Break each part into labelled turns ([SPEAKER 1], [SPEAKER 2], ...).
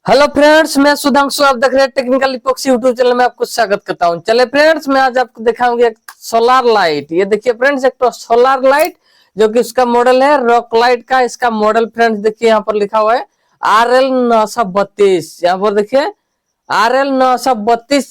[SPEAKER 1] Hello friends, मैं सुधांशु, आप देख रहे हैं टेक्निकल इपॉक्सी यूट्यूब चैनल में आपको स्वागत करता हूं। चले फ्रेंड्स, मैं आज आपको दिखाऊंगी एक सोलर लाइट। ये देखिए फ्रेंड्स, एक तो सोलर लाइट जो कि इसका मॉडल है रॉक लाइट का। इसका मॉडल फ्रेंड्स देखिए यहाँ पर लिखा हुआ है RL932। यहाँ पर देखिए RL932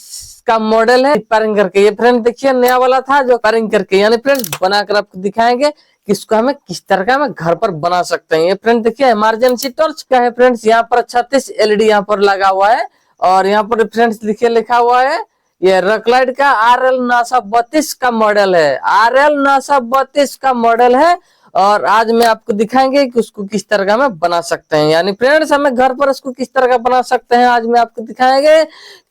[SPEAKER 1] का मॉडल है रिपेयरिंग करके। ये फ्रेंड देखिए नया वाला था जो रिपेयरिंग करके यानी फ्रेंड्स बनाकर आपको दिखाएंगे कि इसको हमें किस तरह का हमें घर पर बना सकते हैं। ये फ्रेंड देखिए इमरजेंसी टॉर्च का है फ्रेंड्स। यहाँ पर 36 LED यहाँ पर लगा हुआ है और यहाँ पर फ्रेंड्स देखिए लिखा हुआ है ये रॉक लाइट का RL932 का मॉडल है। RL932 का मॉडल है और आज मैं आपको दिखाएंगे कि उसको किस तरह का हम बना सकते हैं। यानी फ्रेंड्स हमें घर पर उसको किस तरह का बना सकते हैं, आज मैं आपको दिखाएंगे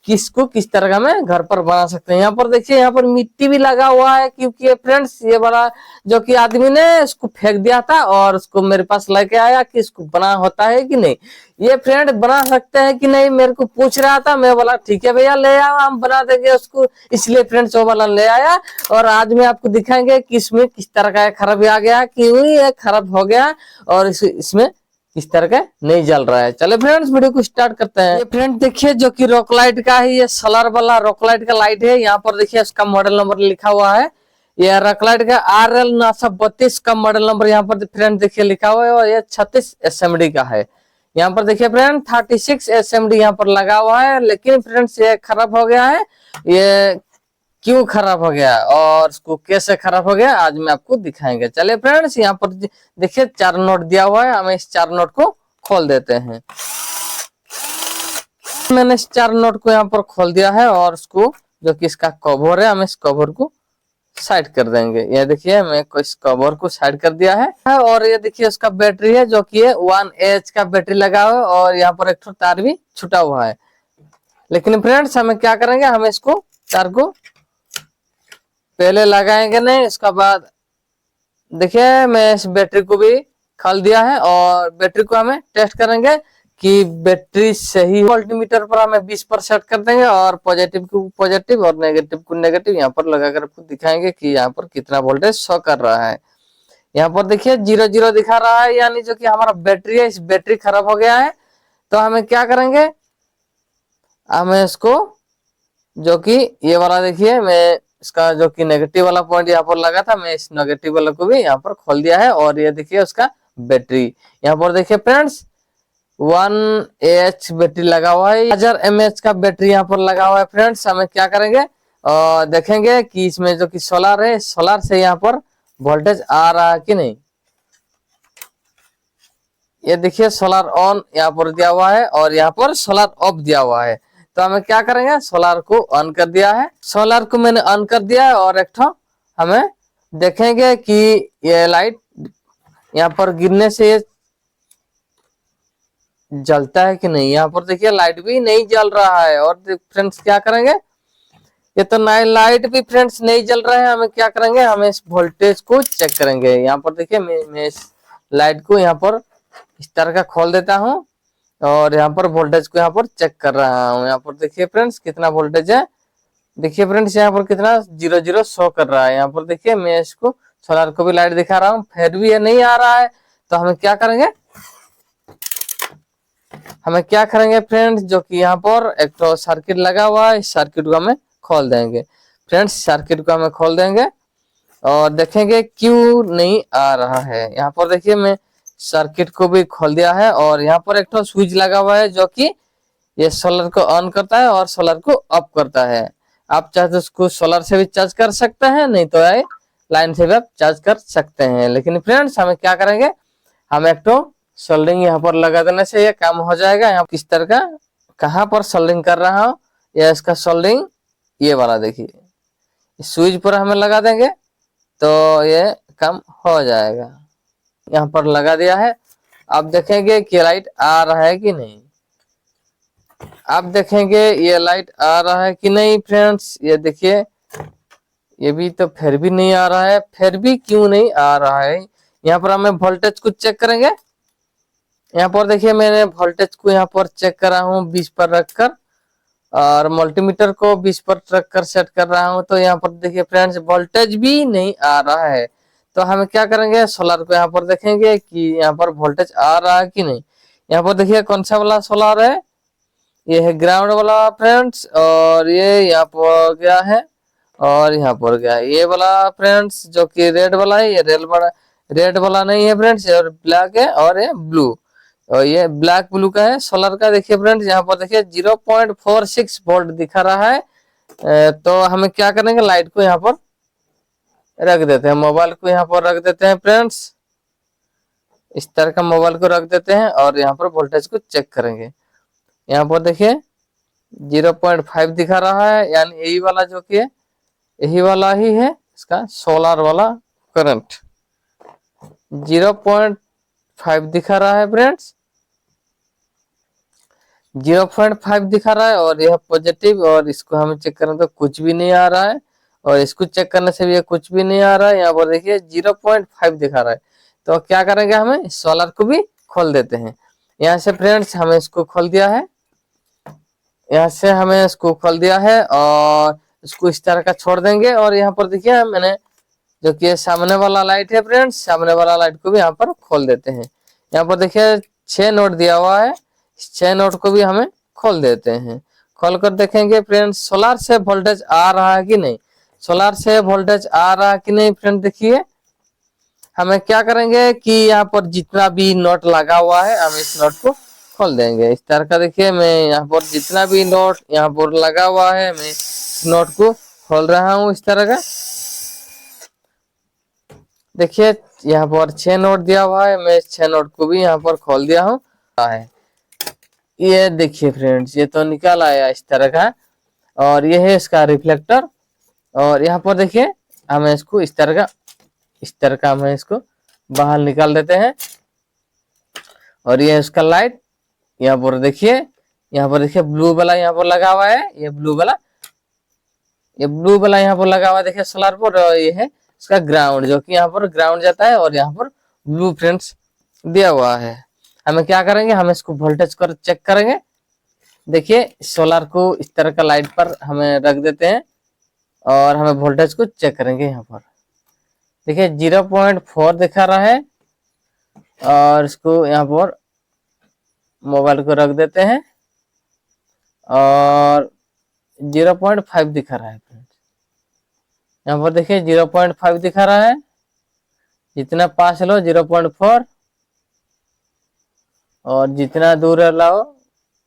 [SPEAKER 1] किसको किस तरह का मैं घर पर बना सकते हैं। यहाँ पर देखिए यहाँ पर मिट्टी भी लगा हुआ है क्योंकि फ्रेंड्स ये वाला जो कि आदमी ने इसको फेंक दिया था और उसको मेरे पास लेके आया कि इसको बना होता है कि नहीं, ये फ्रेंड बना सकते हैं कि नहीं, मेरे को पूछ रहा था। मैं बोला ठीक है भैया ले आओ, हम बना देंगे उसको। इसलिए फ्रेंड्स वो वाला ले आया और आज मैं आपको दिखाएंगे कि इसमें किस तरह का खराबी आ गया, क्यों ये खराब हो गया और इसमें किस तरह का नहीं जल रहा है। चले फ्रेंड्स वीडियो को स्टार्ट करते हैं। ये फ्रेंड देखिए जो कि रॉक लाइट का है, ये सोलर वाला रॉक लाइट का लाइट है। यहाँ पर देखिए इसका मॉडल नंबर लिखा हुआ है। ये रॉक लाइट का RL932 का मॉडल नंबर यहाँ पर फ्रेंड देखिए लिखा हुआ है और ये 36 SMD का है। यहाँ पर देखिए फ्रेंड 36 SMD यहाँ पर लगा हुआ है, लेकिन फ्रेंड्स ये खराब हो गया है। ये क्यों खराब हो गया और उसको कैसे खराब हो गया आज मैं आपको दिखाएंगे। चलिए फ्रेंड्स यहाँ पर देखिए 4 नोट दिया हुआ है, हमें इस 4 नोट को खोल देते हैं। मैंने इस 4 नोट को यहाँ पर खोल दिया है और उसको जो कि इसका कवर है, हम इस कवर को साइड कर देंगे। ये देखिए मैं इस कवर को साइड कर दिया है और ये देखिए उसका बैटरी है जो कि 1Ah का बैटरी लगा हुआ है और यहाँ पर एक तार भी छुटा हुआ है। लेकिन फ्रेंड्स हमें क्या करेंगे, हमें इसको तार को पहले लगाएंगे नहीं, इसका बाद देखिए मैं इस बैटरी को भी खोल दिया है और बैटरी को हमें टेस्ट करेंगे कि बैटरी सही। वोल्टमीटर पर हमें 20 पर सेट कर देंगे और पॉजिटिव को पॉजिटिव और नेगेटिव को नेगेटिव यहाँ पर लगाकर आपको दिखाएंगे कि यहाँ पर कितना वोल्टेज शो कर रहा है। यहाँ पर देखिए 0 दिखा रहा है, यानी जो कि हमारा बैटरी है, इस बैटरी खराब हो गया है। तो हमें क्या करेंगे, हमें इसको जो कि ये वाला देखिए मैं इसका जो कि नेगेटिव वाला पॉइंट यहाँ पर लगा था, मैं इस नेगेटिव वाला को भी यहाँ पर खोल दिया है और ये देखिए उसका बैटरी यहाँ पर देखिए फ्रेंड्स 1Ah बैटरी लगा हुआ है। 1000 mAh का बैटरी यहाँ पर लगा हुआ है। फ्रेंड्स हमें क्या करेंगे और देखेंगे कि इसमें जो कि सोलर है, सोलर से यहाँ पर वोल्टेज आ रहा है कि नहीं। ये देखिए सोलर ऑन यहाँ पर दिया हुआ है और यहाँ पर सोलर ऑफ दिया हुआ है। तो हमें क्या करेंगे, सोलर को ऑन कर दिया है, सोलर को मैंने ऑन कर दिया है और एक हमें देखेंगे कि ये लाइट यहाँ पर गिरने से ये जलता है कि नहीं। यहाँ पर देखिए लाइट भी नहीं जल रहा है और फ्रेंड्स क्या करेंगे, ये तो नई लाइट भी फ्रेंड्स नहीं जल रहा है। हमें क्या करेंगे, हमें इस वोल्टेज को चेक करेंगे। यहाँ पर देखिए मैं इस लाइट को यहाँ पर इस तरह का खोल देता हूँ और यहाँ पर वोल्टेज को यहाँ पर चेक कर रहा हूँ। यहाँ पर देखिए फ्रेंड्स कितना वोल्टेज है, देखिए फ्रेंड्स यहाँ पर कितना 0 शो कर रहा है। यहाँ पर देखिए मैं इसको सोलर को भी लाइट दिखा रहा हूँ, फिर भी ये नहीं आ रहा है। तो हमें क्या करेंगे, फ्रेंड्स जो कि यहाँ पर एक तो सर्किट लगा हुआ है, इस सर्किट को हमें खोल देंगे। फ्रेंड्स सर्किट को हमें खोल देंगे और देखेंगे क्यों नहीं आ रहा है। यहाँ पर देखिए मैं सर्किट को भी खोल दिया है और यहाँ पर एक स्विच लगा हुआ है जो कि ये सोलर को ऑन करता है और सोलर को ऑफ करता है। आप चाहे तो उसको सोलर से भी चार्ज कर सकते हैं, नहीं तो लाइन से भी आप चार्ज कर सकते हैं। लेकिन फ्रेंड्स हमें क्या करेंगे, हम एक सोल्डरिंग यहाँ पर लगा देने से ये काम हो जाएगा। यहाँ किस तरह का कहाँ पर सोल्डरिंग कर रहा हूँ, या इसका सोल्डरिंग ये वाला देखिए स्विच पर हमें लगा देंगे तो ये काम हो जाएगा। यहाँ पर लगा दिया है। अब देखेंगे कि लाइट आ रहा है कि नहीं। अब देखेंगे ये लाइट आ रहा है कि नहीं। फ्रेंड्स ये देखिए ये भी तो फिर भी नहीं आ रहा है, फिर भी क्यों नहीं आ रहा है। यहाँ पर हमें वोल्टेज को चेक करेंगे। यहाँ पर देखिए मैंने वोल्टेज को यहाँ पर चेक कर रहा हूँ 20 पर रखकर और मल्टीमीटर को 20 पर रखकर सेट कर रहा हूँ। तो यहाँ पर देखिए फ्रेंड्स वोल्टेज भी नहीं आ रहा है। तो हम क्या करेंगे, सोलर को यहाँ पर देखेंगे कि यहाँ पर वोल्टेज आ रहा है कि नहीं। यहाँ पर देखिए कौन सा वाला सोलर है, ये है ग्राउंड वाला फ्रेंड्स, और ये यहाँ पर गया है और यहाँ पर गया है। ये वाला फ्रेंड्स जो कि रेड वाला है, ये रेड वाला नहीं है फ्रेंड्स, और ब्लैक है और ये ब्लू, और ये ब्लैक ब्लू का है सोलर का। देखिए फ्रेंड्स यहाँ पर देखिए 0.46 वोल्ट दिखा रहा है। तो हमें क्या करेंगे, लाइट को यहाँ पर रख देते हैं, मोबाइल को यहाँ पर रख देते हैं फ्रेंड्स, इस तरह का मोबाइल को रख देते हैं और यहाँ पर वोल्टेज को चेक करेंगे। यहाँ पर देखिए 0.5 दिखा रहा है, यानी यही वाला जो कि है यही वाला ही है इसका सोलर वाला करंट। 0.5 दिखा रहा है फ्रेंड्स, 0.5 दिखा रहा है और यह पॉजिटिव, और इसको हम चेक करें तो कुछ भी नहीं आ रहा है, और इसको चेक करने से भी ये कुछ भी नहीं आ रहा है। यहाँ पर देखिए 0.5 दिखा रहा है। तो क्या करेंगे, हमें सोलर को भी खोल देते हैं। यहाँ से फ्रेंड्स हमें इसको खोल दिया है, यहाँ से हमें इसको खोल दिया है और इसको इस तरह का छोड़ देंगे। और यहाँ पर देखिए मैंने जो कि सामने वाला लाइट है फ्रेंड्स, सामने वाला लाइट को भी यहाँ पर खोल देते हैं। यहाँ पर देखिए 6 नोट दिया हुआ है, 6 नोट को भी हमें खोल देते हैं। खोल कर देखेंगे फ्रेंड्स सोलर से वोल्टेज आ रहा है कि नहीं, सोलर से वोल्टेज आ रहा है कि नहीं फ्रेंड। देखिए हमें क्या करेंगे कि यहाँ पर जितना भी नोट लगा हुआ है हम इस नोट को खोल देंगे इस तरह का। देखिए मैं यहाँ पर जितना भी नोट यहाँ पर लगा हुआ है मैं नोट को खोल रहा हूँ इस तरह का। देखिए यहाँ पर 6 नोट दिया हुआ है, मैं 6 नोट को भी यहाँ पर खोल दिया हूँ। ये देखिए फ्रेंड्स ये तो निकल आया इस तरह का, और ये है इसका रिफ्लेक्टर। और यहाँ पर देखिए हमें इसको इस तरह का हमें इसको बाहर निकाल देते हैं। और ये इसका लाइट यहाँ पर देखिए, ब्लू वाला यहाँ पर लगा हुआ है, ये ब्लू वाला यहाँ पर लगा हुआ है देखिए सोलर पर। और ये है इसका ग्राउंड जो कि यहाँ पर ग्राउंड जाता है, और यहाँ पर ब्लू फ्रेंड्स दिया हुआ है। हमें क्या करेंगे, हम इसको वोल्टेज कर चेक करेंगे। देखिए सोलर को इस तरह का लाइट पर हमें रख देते हैं और हमें वोल्टेज को चेक करेंगे। यहाँ पर देखिए 0.4 दिखा रहा है, और इसको यहाँ पर मोबाइल को रख देते हैं और 0.5 दिखा रहा है फ्रेंड्स। यहाँ पर देखिए 0.5 दिखा रहा है, जितना पास लो 0.4 और जितना दूर लाओ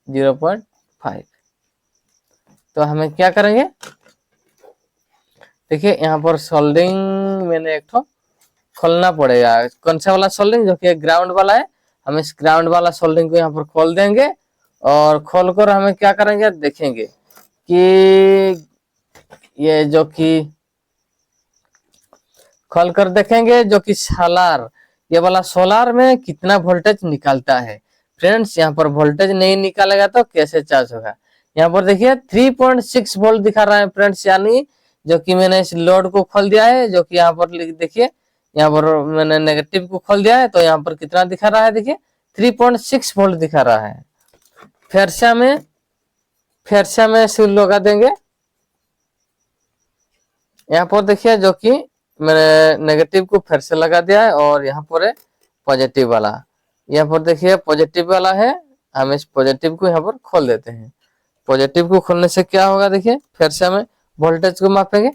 [SPEAKER 1] 0.5। तो हमें क्या करेंगे, देखिए यहाँ पर सोल्डरिंग मैंने एक तो खोलना पड़ेगा। कौन सा वाला सोल्डरिंग, जो कि ग्राउंड वाला है। हम इस ग्राउंड वाला सोल्डरिंग को यहाँ पर खोल देंगे, और खोलकर हमें क्या करेंगे, देखेंगे कि ये जो कि खोलकर देखेंगे जो कि सोलर, ये वाला सोलर में कितना वोल्टेज निकालता है फ्रेंड्स। यहाँ पर वोल्टेज नहीं निकालेगा तो कैसे चार्ज होगा। यहाँ पर देखिए 3.6 वोल्ट दिखा रहा है फ्रेंड्स, यानी जो कि मैंने इस लोड को खोल दिया है, जो कि यहाँ पर देखिए यहाँ पर मैंने नेगेटिव को खोल दिया है, तो यहाँ पर कितना दिखा रहा है, देखिए 3.6 वोल्ट दिखा रहा है। फिर से हमें स्विच लगा देंगे। यहाँ पर देखिए जो कि मैंने नेगेटिव को फिर से लगा दिया है, और यहाँ पर है पॉजिटिव वाला। यहाँ पर देखिए पॉजिटिव वाला है, हम इस पॉजिटिव को यहाँ पर खोल देते हैं। पॉजिटिव को खोलने से क्या होगा, देखिए फिर से हमें वोल्टेज को मापेंगे।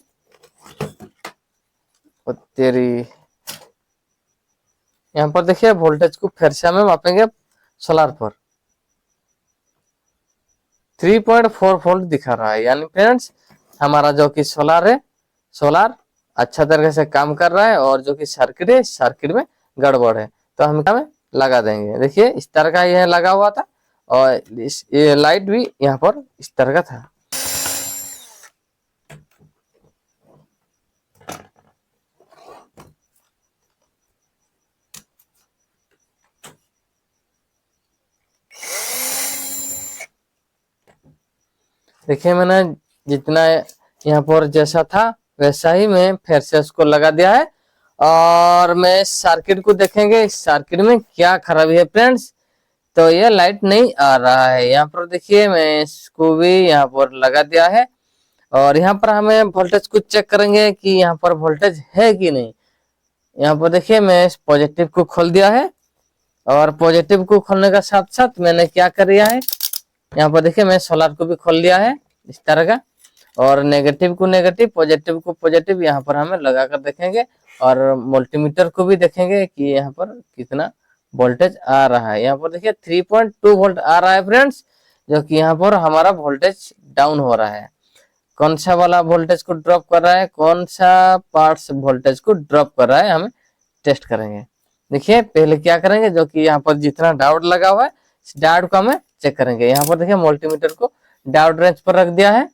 [SPEAKER 1] तेरी यहाँ पर देखिए वोल्टेज को फिर से हमें मापेंगे सोलर पर, 3.4 वोल्ट दिखा रहा है। यानी फ्रेंड्स हमारा जो कि सोलर है, सोलर अच्छा तरीके से काम कर रहा है, और जो कि सर्किट है, सर्किट में गड़बड़ है। तो हम क्या में लगा देंगे। देखिए इस तरह का यह लगा हुआ था, और ये लाइट भी यहाँ पर इस तरह का था। देखिए मैंने जितना यहाँ पर जैसा था वैसा ही मैं फिर से उसको लगा दिया है, और मैं सर्किट को देखेंगे इस सर्किट में क्या खराबी है फ्रेंड्स। तो ये लाइट नहीं आ रहा है। यहाँ पर देखिए मैं इसको भी यहाँ पर लगा दिया है, और यहाँ पर हमें वोल्टेज को चेक करेंगे कि यहाँ पर वोल्टेज है कि नहीं। यहाँ पर देखिए मैं इस पॉजिटिव को खोल दिया है, और पॉजिटिव को खोलने का साथ साथ मैंने क्या कर दिया है, यहाँ पर देखिए मैं सोलर को भी खोल लिया है इस तरह का, और नेगेटिव को नेगेटिव, पॉजिटिव को पॉजिटिव यहाँ पर हमें लगा कर देखेंगे, और मल्टीमीटर को भी देखेंगे कि यहाँ पर कितना वोल्टेज आ रहा है। यहाँ पर देखिए 3.2 वोल्ट आ रहा है फ्रेंड्स, जो कि यहाँ पर हमारा वोल्टेज डाउन हो रहा है। कौन सा वाला वोल्टेज को ड्रॉप कर रहा है, कौन सा पार्ट्स वोल्टेज को ड्रॉप कर रहा है, हमें टेस्ट करेंगे। देखिए पहले क्या करेंगे, जो कि यहाँ पर जितना डायोड लगा हुआ है इस डायोड को हमें चेक करेंगे। यहाँ पर देखिए मल्टीमीटर को डायोड रेंज पर रख दिया है।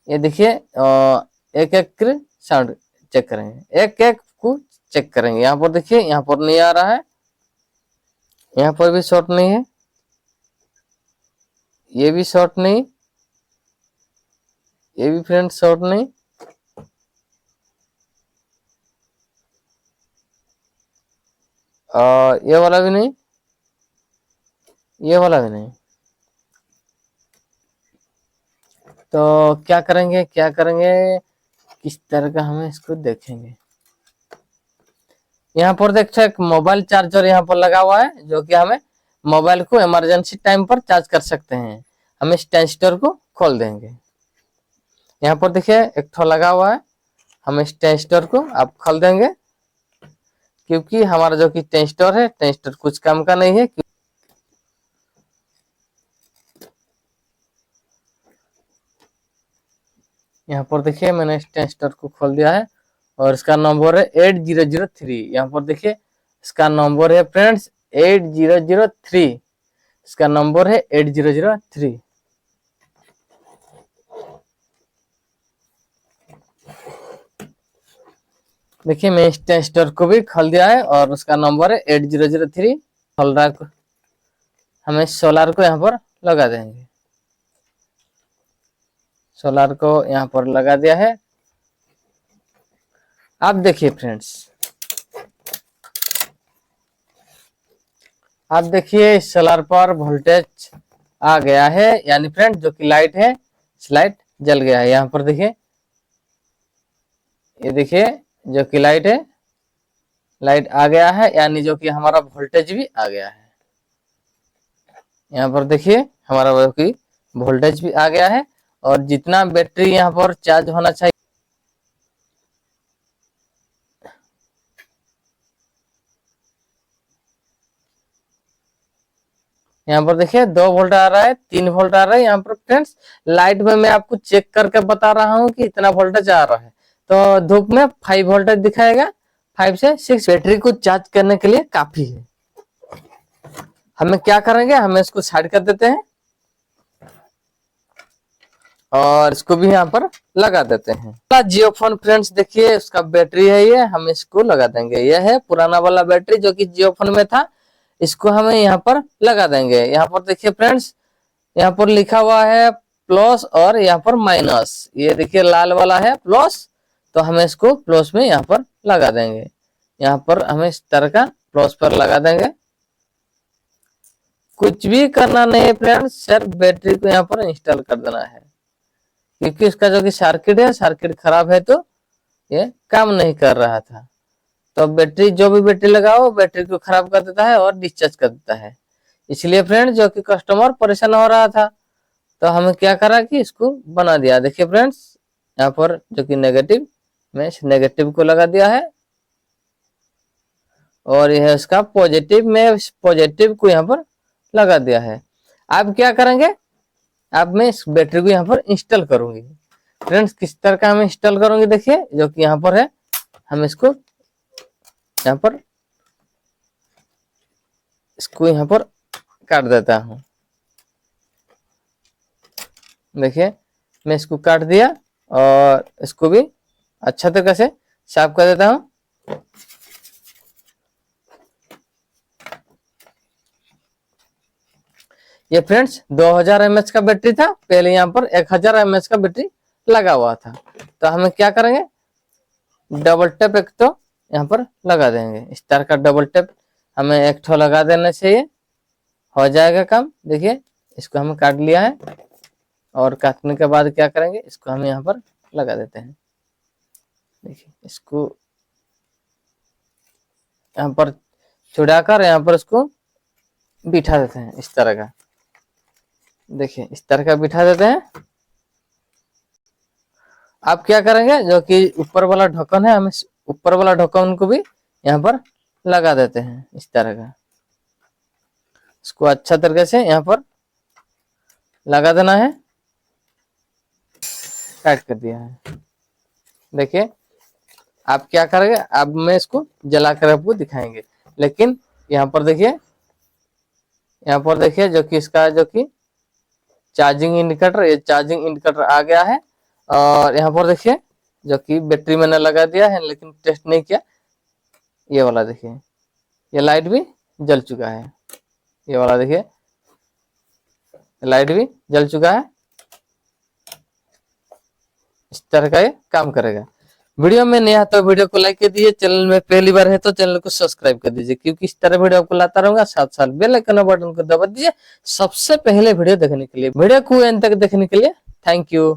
[SPEAKER 1] ये देखिए एक एक साउंड चेक करेंगे, एक एक को चेक करेंगे। यहाँ पर देखिए यहाँ पर नहीं आ रहा है, यहाँ पर भी शॉर्ट नहीं है, ये भी शॉर्ट नहीं, ये भी फ्रेंड शॉर्ट नहीं, और ये वाला भी नहीं, ये वाला भी नहीं। तो क्या करेंगे, क्या करेंगे, किस तरह का हमें इसको देखेंगे। यहाँ पर देखो एक मोबाइल चार्जर यहाँ पर लगा हुआ है, जो कि हमें मोबाइल को इमरजेंसी टाइम पर चार्ज कर सकते हैं। हम इस ट्रांजिस्टर को खोल देंगे। यहाँ पर देखिए एक ठो लगा हुआ है, हम इस ट्रांजिस्टर को आप खोल देंगे, क्योंकि हमारा जो कि ट्रांजिस्टर है, ट्रांजिस्टर कुछ काम का नहीं है। यहाँ पर देखिए मैंने इस ट्रांजिस्टर को खोल दिया है, और इसका नंबर है 8003। यहाँ पर देखिए इसका नंबर है फ्रेंड्स 8003, इसका नंबर है 8003। देखिए मैं इस ट्रांजिस्टर को भी खोल दिया है, और उसका नंबर है 8003। सोलर को हमें सोलर को यहाँ पर लगा देंगे, सोलर को यहाँ पर लगा दिया है। आप देखिए फ्रेंड्स, आप देखिए सोलर पर वोल्टेज आ गया है, यानी फ्रेंड्स जो कि लाइट है इस लाइट जल गया है। यहाँ पर देखिए, ये देखिए जो कि लाइट है, लाइट आ गया है, यानी जो कि हमारा वोल्टेज भी आ गया है। यहाँ पर देखिए हमारा जो कि वोल्टेज भी आ गया है, और जितना बैटरी यहाँ पर चार्ज होना चाहिए, यहाँ पर देखिए 2 वोल्ट आ रहा है, 3 वोल्ट आ रहा है। यहाँ पर फ्रेंड्स लाइट में मैं आपको चेक करके बता रहा हूँ कि इतना वोल्टेज आ रहा है, तो धूप में 5 वोल्टेज दिखाएगा, 5 से 6 बैटरी को चार्ज करने के लिए काफी है। हमें क्या करेंगे, हमें इसको साइड कर देते हैं, और इसको भी यहाँ पर लगा देते हैं। जियो फोन फ्रेंड्स देखिए उसका बैटरी है ये, हम इसको लगा देंगे। यह है पुराना वाला बैटरी जो कि जियो फोन में था, इसको हमें यहाँ पर लगा देंगे। यहाँ पर देखिए फ्रेंड्स, यहाँ पर लिखा हुआ है प्लस और यहाँ पर माइनस। ये देखिए लाल वाला है प्लस, तो हमें इसको प्लस में यहाँ पर लगा देंगे। यहाँ पर हमें इस तरह का प्लस पर लगा देंगे। कुछ भी करना नहीं है फ्रेंड्स, सिर्फ बैटरी को यहाँ पर इंस्टॉल कर देना है, क्योंकि इसका जो कि सर्किट है, सर्किट खराब है, तो ये काम नहीं कर रहा था। तो बैटरी, जो भी बैटरी लगाओ बैटरी को खराब कर देता है और डिस्चार्ज कर देता है। इसलिए फ्रेंड्स जो कि कस्टमर परेशान हो रहा था, तो हमें क्या करा कि इसको बना दिया। देखिए फ्रेंड्स यहाँ पर जो कि नेगेटिव, मैं इस नेगेटिव को लगा दिया है, और यह इसका पॉजिटिव, मैं इस पॉजिटिव को यहाँ पर लगा दिया है। आप क्या करेंगे, अब मैं इस बैटरी को यहाँ पर इंस्टॉल करूंगी। फ्रेंड्स किस तरह का हम इंस्टॉल करूंगी, देखिए जो कि यहाँ पर है, हम इसको यहाँ पर काट देता हूँ। देखिए मैं इसको काट दिया, और इसको भी अच्छा तरीके से साफ कर देता हूँ। ये फ्रेंड्स 2000 mAh का बैटरी था, पहले यहाँ पर 1000 mAh का बैटरी लगा हुआ था। तो हमें क्या करेंगे, डबल टैप एक तो यहाँ पर लगा देंगे, इस तरह का डबल टैप हमें एक ठो लगा देना चाहिए, हो जाएगा काम। देखिए इसको हमें काट लिया है, और काटने के बाद क्या करेंगे, इसको हम यहाँ पर लगा देते हैं। देखिए इसको यहाँ पर छुड़ाकर यहाँ पर इसको बिठा देते हैं इस तरह का। देखिए इस तरह का बिठा देते हैं। आप क्या करेंगे, जो कि ऊपर वाला ढक्कन है, हमें ऊपर वाला ढक्कन को भी यहाँ पर लगा देते हैं इस तरह का। इसको अच्छा तरीके से यहाँ पर लगा देना है। टाइट कर दिया है। देखिए आप क्या करेंगे, अब मैं इसको जलाकर आपको दिखाएंगे। लेकिन यहाँ पर देखिए, यहाँ पर देखिए जो कि इसका जो कि चार्जिंग इंडिकेटर, ये चार्जिंग इंडिकेटर आ गया है। और यहाँ पर देखिए जो कि बैटरी मैंने लगा दिया है, लेकिन टेस्ट नहीं किया। ये वाला देखिए, ये लाइट भी जल चुका है। ये वाला देखिए लाइट भी जल चुका है। इस तरह का ये काम करेगा। वीडियो में नया तो वीडियो को लाइक कर दीजिए, चैनल में पहली बार है तो चैनल को सब्सक्राइब कर दीजिए, क्योंकि इस तरह वीडियो आपको लाता रहूंगा। साथ साथ बेल आइकन बटन को दबा दीजिए सबसे पहले वीडियो देखने के लिए। वीडियो को एंड तक देखने के लिए थैंक यू।